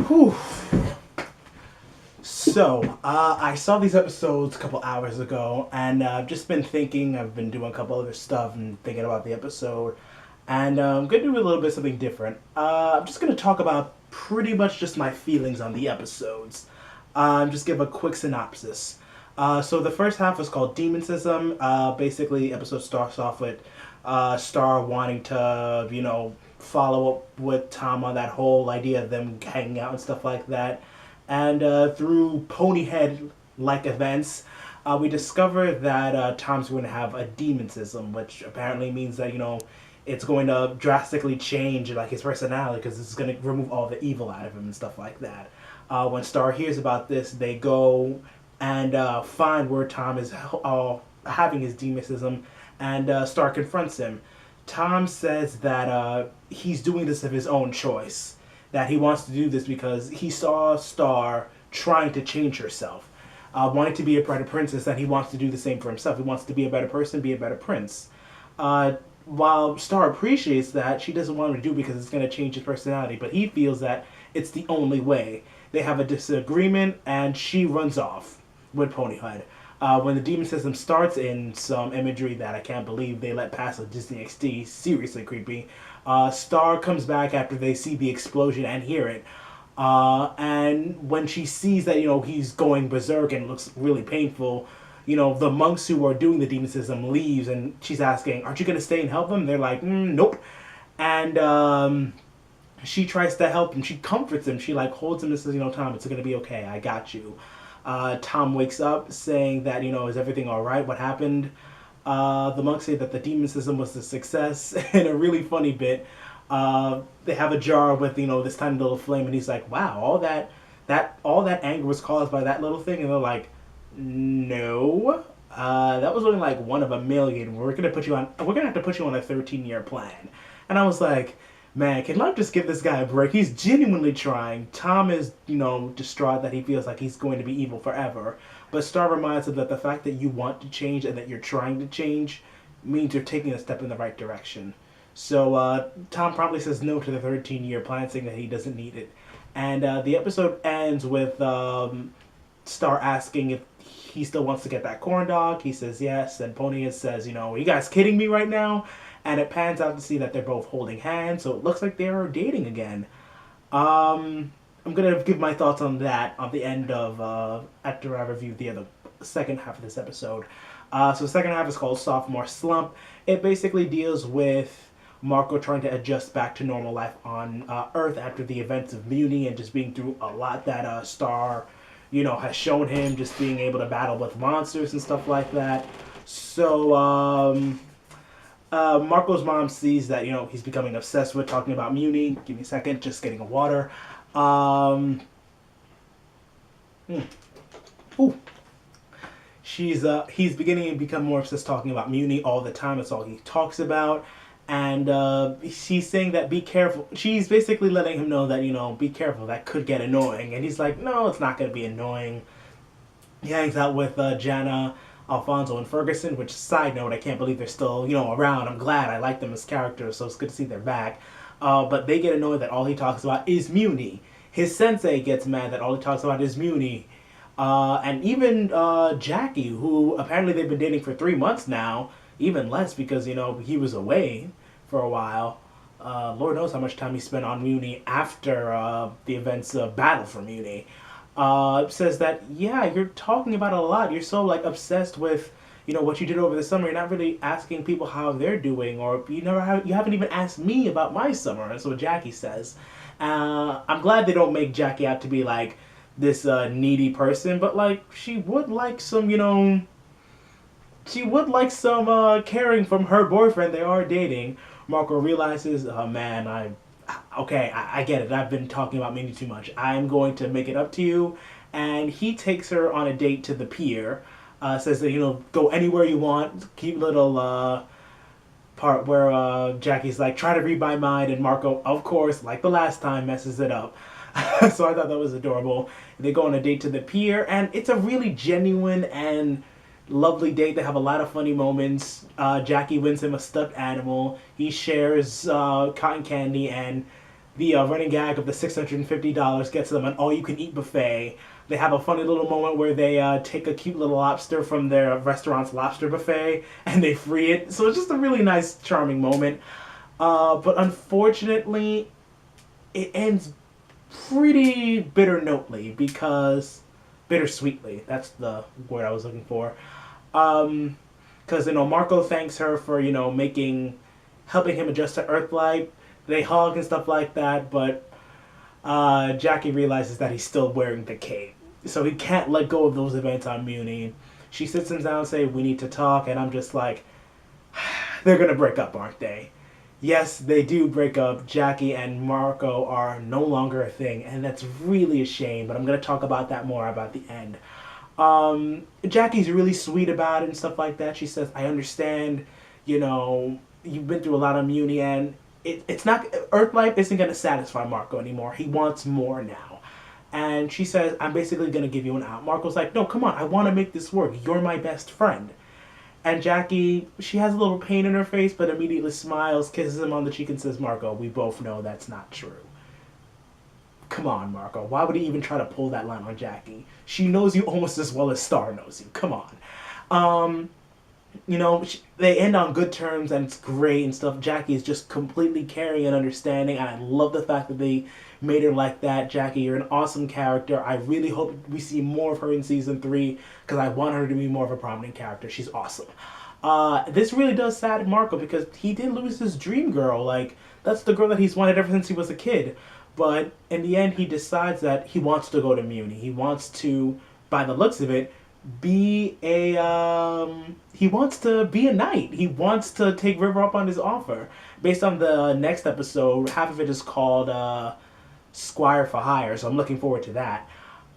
Whew. I saw these episodes a couple hours ago, and I've just been thinking. I've been doing a couple other stuff and thinking about the episode, and I'm going to do a little bit something different. I'm just going to talk about pretty much just my feelings on the episodes. Just give a quick synopsis. So the first half was called Demoncism. Basically, episode starts off with Star wanting to, follow up with Tom on that whole idea of them hanging out and stuff like that. And through Ponyhead-like events, we discover that Tom's going to have a Demoncism, which apparently means that, it's going to drastically change like his personality because it's going to remove all the evil out of him and stuff like that. When Star hears about this, they go and find where Tom is having his Demoncism, and Star confronts him. Tom says that he's doing this of his own choice, that he wants to do this because he saw Star trying to change herself, wanting to be a better princess, and he wants to do the same for himself. He wants to be a better person, be a better prince. While Star appreciates that, she doesn't want him to do it because it's going to change his personality, but he feels that it's the only way. They have a disagreement, and she runs off with Ponyhead. When the Demoncism starts, in some imagery that I can't believe they let pass on Disney XD, seriously creepy, Star comes back after they see the explosion and hear it. And when she sees that, he's going berserk and looks really painful, the monks who are doing the Demoncism leaves, and she's asking, aren't you going to stay and help him? They're like, nope. And she tries to help him. She comforts him. She holds him and says, Tom, it's going to be okay. I got you. Tom wakes up saying that, is everything all right? What happened? The monks say that the Demoncism was a success. In a really funny bit, they have a jar with, this tiny little flame, and he's like, wow, all that anger was caused by that little thing? And they're like, no, that was only one of a million. We're gonna have to put you on a 13-year plan. And I was like, man, can life just give this guy a break? He's genuinely trying. Tom is, distraught that he feels like he's going to be evil forever. But Star reminds him that the fact that you want to change and that you're trying to change means you're taking a step in the right direction. So Tom promptly says no to the 13-year plan, saying that he doesn't need it. And the episode ends with Star asking if he still wants to get that corn dog. He says yes, and Pony says, are you guys kidding me right now? And it pans out to see that they're both holding hands, so it looks like they are dating again. I'm going to give my thoughts on that at the end of, after I review the second half of this episode. So the second half is called Sophomore Slump. It basically deals with Marco trying to adjust back to normal life on Earth after the events of Muni and just being through a lot that Star, has shown him, just being able to battle with monsters and stuff like that. So, Marco's mom sees that, he's becoming obsessed with talking about Muni. Give me a second, just getting a water. He's beginning to become more obsessed talking about Muni all the time. That's all he talks about. And she's saying that be careful. She's basically letting him know that, be careful, that could get annoying. And he's like, no, it's not going to be annoying. He hangs out with Jana, Alfonso, and Ferguson, which, side note, I can't believe they're still, around. I'm glad. I like them as characters, so it's good to see they're back. But they get annoyed that all he talks about is Muni. His sensei gets mad that all he talks about is Muni. And even Jackie, who apparently they've been dating for 3 months now, even less because, he was away for a while. Lord knows how much time he spent on Muni after the events of Battle for Muni. Says that, yeah, you're talking about it a lot. You're so, obsessed with, what you did over the summer. You're not really asking people how they're doing, or you haven't even asked me about my summer. That's what Jackie says. I'm glad they don't make Jackie out to be, this needy person, but, she would like some, caring from her boyfriend. They are dating. Marco realizes, oh man, I get it. I've been talking about Minnie too much. I'm going to make it up to you. And he takes her on a date to the pier. Says that, go anywhere you want. Keep little part where Jackie's like, try to read my mind. And Marco, of course, like the last time, messes it up. So I thought that was adorable. They go on a date to the pier. And it's a really genuine and lovely date. They have a lot of funny moments. Jackie wins him a stuffed animal. He shares cotton candy, and the running gag of the $650 gets them an all-you-can-eat buffet. They have a funny little moment where they take a cute little lobster from their restaurant's lobster buffet and they free it. So it's just a really nice, charming moment. But unfortunately, it ends pretty bittersweetly. That's the word I was looking for. Because Marco thanks her for helping him adjust to Earth life. They hug and stuff like that, but Jackie realizes that he's still wearing the cape, so he can't let go of those events on Muni. She sits him down and says, "We need to talk," and I'm just like, they're gonna break up, aren't they? Yes, they do break up. Jackie and Marco are no longer a thing, and that's really a shame. But I'm gonna talk about that more about the end. Jackie's really sweet about it and stuff like that. She says, "I understand. You've been through a lot of Muni, and it's not Earth life isn't gonna satisfy Marco anymore. He wants more now." And she says, "I'm basically gonna give you an out." Marco's like, "No, come on. I want to make this work. You're my best friend." And Jackie, she has a little pain in her face, but immediately smiles, kisses him on the cheek, and says, "Marco, we both know that's not true." Come on, Marco. Why would he even try to pull that line on Jackie? She knows you almost as well as Star knows you. Come on. They end on good terms, and it's great and stuff. Jackie is just completely caring and understanding, and I love the fact that they made her like that. Jackie, you're an awesome character. I really hope we see more of her in season 3, because I want her to be more of a prominent character. She's awesome. This really does sadden Marco, because he did lose his dream girl. Like, that's the girl that he's wanted ever since he was a kid. But in the end, he decides that he wants to go to Muni. He wants to, by the looks of it, be a knight. He wants to take River up on his offer. Based on the next episode, half of it is called Squire for Hire, so I'm looking forward to that.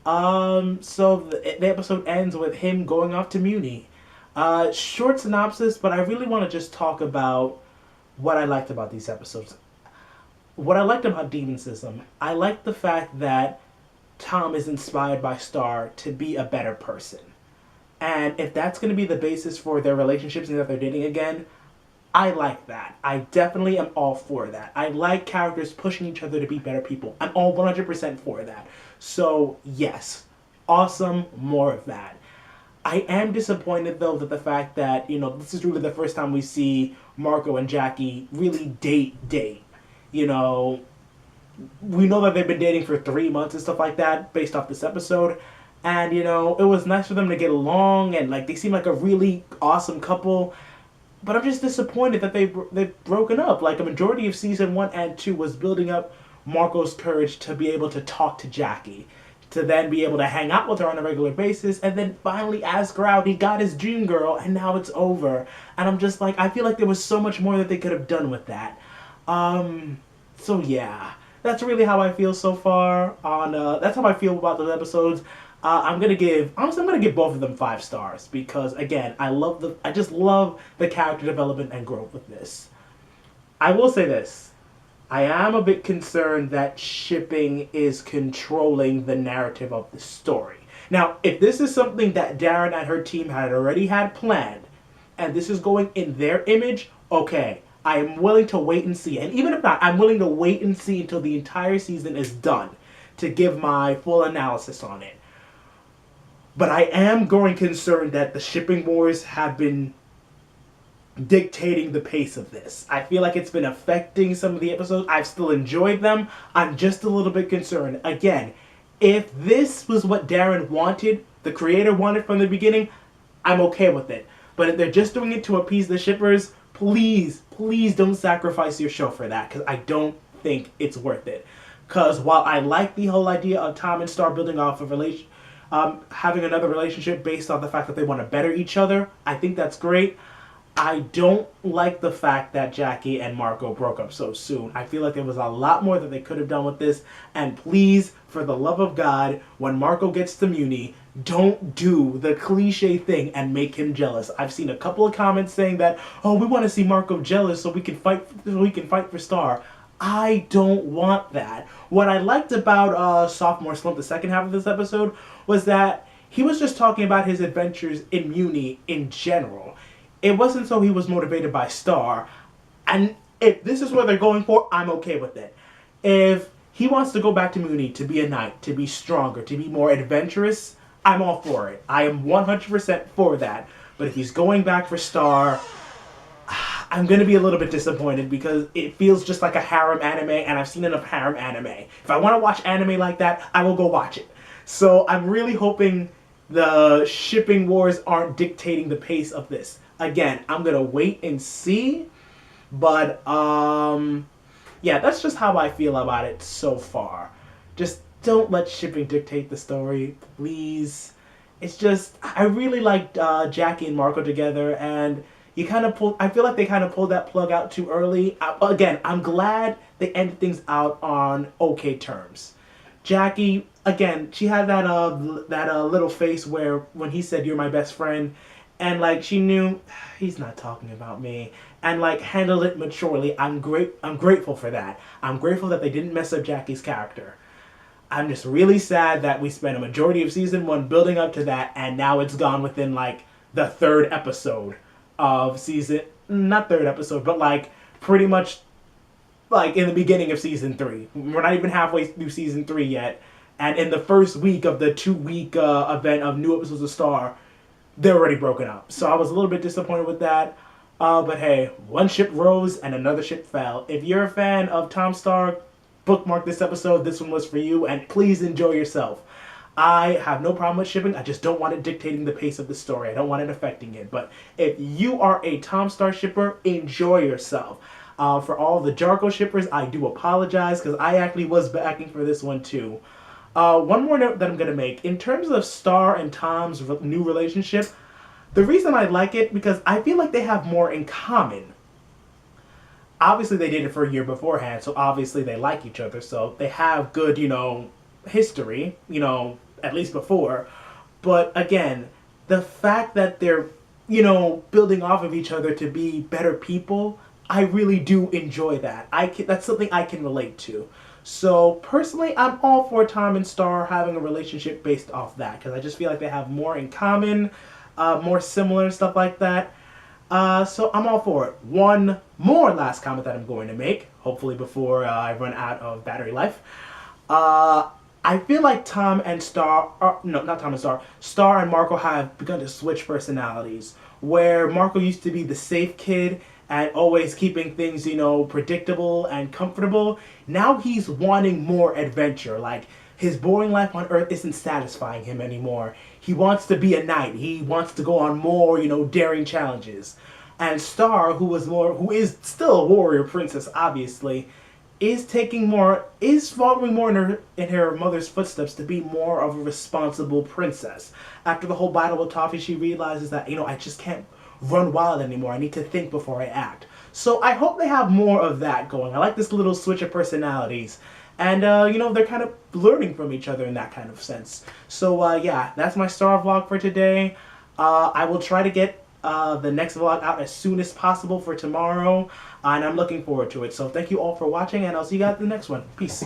So the episode ends with him going off to Muni. Short synopsis, but I really want to just talk about what I liked about these episodes. What I liked about Demoncism, I liked the fact that Tom is inspired by Star to be a better person. And if that's going to be the basis for their relationships and that they're dating again, I like that. I definitely am all for that. I like characters pushing each other to be better people. I'm all 100% for that. So, yes. Awesome. More of that. I am disappointed, though, that the fact that, this is really the first time we see Marco and Jackie really date. We know that they've been dating for 3 months and stuff like that based off this episode. And, it was nice for them to get along, and, they seem like a really awesome couple. But I'm just disappointed that they've broken up. A majority of season 1 and 2 was building up Marco's courage to be able to talk to Jackie, to then be able to hang out with her on a regular basis, and then finally ask her out. He got his dream girl, and now it's over. And I'm just I feel like there was so much more that they could have done with that. So yeah, that's really how I feel so far. That's how I feel about those episodes. I'm gonna give both of them 5 stars, because again, I just love the character development and growth with this. I will say this. I am a bit concerned that shipping is controlling the narrative of the story. Now, if this is something that Darren and her team had already had planned, and this is going in their image, okay, I am willing to wait and see. And even if not, I'm willing to wait and see until the entire season is done to give my full analysis on it. But I am growing concerned that the shipping wars have been dictating the pace of this. I feel like it's been affecting some of the episodes. I've still enjoyed them. I'm just a little bit concerned. Again, if this was what Darren wanted, the creator wanted from the beginning, I'm okay with it. But if they're just doing it to appease the shippers, please don't sacrifice your show for that, because I don't think it's worth it. Because while I like the whole idea of Tom and Star building off of having another relationship based on the fact that they want to better each other, I think that's great. I don't like the fact that Jackie and Marco broke up so soon. I feel like there was a lot more that they could have done with this. And please, for the love of God, when Marco gets to Muni, don't do the cliche thing and make him jealous. I've seen a couple of comments saying that, "Oh, we want to see Marco jealous so we can fight for Star." I don't want that. What I liked about Sophomore Slump, the second half of this episode, was that he was just talking about his adventures in Muni in general. It wasn't so he was motivated by Star. And if this is what they're going for, I'm okay with it. If he wants to go back to Mooney to be a knight, to be stronger, to be more adventurous, I'm all for it. I am 100% for that. But if he's going back for Star, I'm going to be a little bit disappointed because it feels just like a harem anime, and I've seen enough harem anime. If I want to watch anime like that, I will go watch it. So I'm really hoping the shipping wars aren't dictating the pace of this. Again, I'm going to wait and see, but yeah, that's just how I feel about it so far. Just don't let shipping dictate the story, please. It's just, I really liked Jackie and Marco together, and you kind of pulled, I feel like they kind of pulled that plug out too early. Again, I'm glad they ended things out on okay terms. Jackie, again, she had that little face where when he said, "You're my best friend," and like she knew he's not talking about me, and like handled it maturely. I'm grateful for that. I'm grateful that they didn't mess up Jackie's character. I'm just really sad that we spent a majority of season 1 building up to that, and now it's gone within like the third episode of season, not third episode, but like pretty much like in the beginning of season 3. We're not even halfway through season 3 yet, and in the first week of the 2-week event of new episodes of Star, they're already broken up. So I was a little bit disappointed with that. But hey, one ship rose and another ship fell. If you're a fan of Tom Star, bookmark this episode. This one was for you, and please enjoy yourself. I have no problem with shipping. I just don't want it dictating the pace of the story. I don't want it affecting it. But if you are a Tom Star shipper, enjoy yourself. For all the Jarko shippers, I do apologize because I actually was backing for this one too. One more note that I'm going to make. In terms of Star and Tom's new relationship, the reason I like it because I feel like they have more in common. Obviously, they did it for a year beforehand, so obviously they like each other. So they have good, history, at least before. But again, the fact that they're, building off of each other to be better people, I really do enjoy that. That's something I can relate to. So personally, I'm all for Tom and Star having a relationship based off that because I just feel like they have more in common, more similar stuff like that. So I'm all for it. One more last comment that I'm going to make, hopefully before I run out of battery life. I feel like Tom and Star, no, not Tom and Star, Star and Marco have begun to switch personalities, where Marco used to be the safe kid and always keeping things, predictable and comfortable. Now he's wanting more adventure. Like, his boring life on Earth isn't satisfying him anymore. He wants to be a knight. He wants to go on more, daring challenges. And Star, who is still a warrior princess, obviously, is following more in her mother's footsteps to be more of a responsible princess. After the whole battle with Toffee, she realizes that, I just can't run wild anymore. I need to think before I act. So I hope they have more of that going. I like this little switch of personalities. And, they're kind of learning from each other in that kind of sense. So, yeah, that's my Star vlog for today. I will try to get the next vlog out as soon as possible for tomorrow. And I'm looking forward to it. So thank you all for watching, and I'll see you guys in the next one. Peace.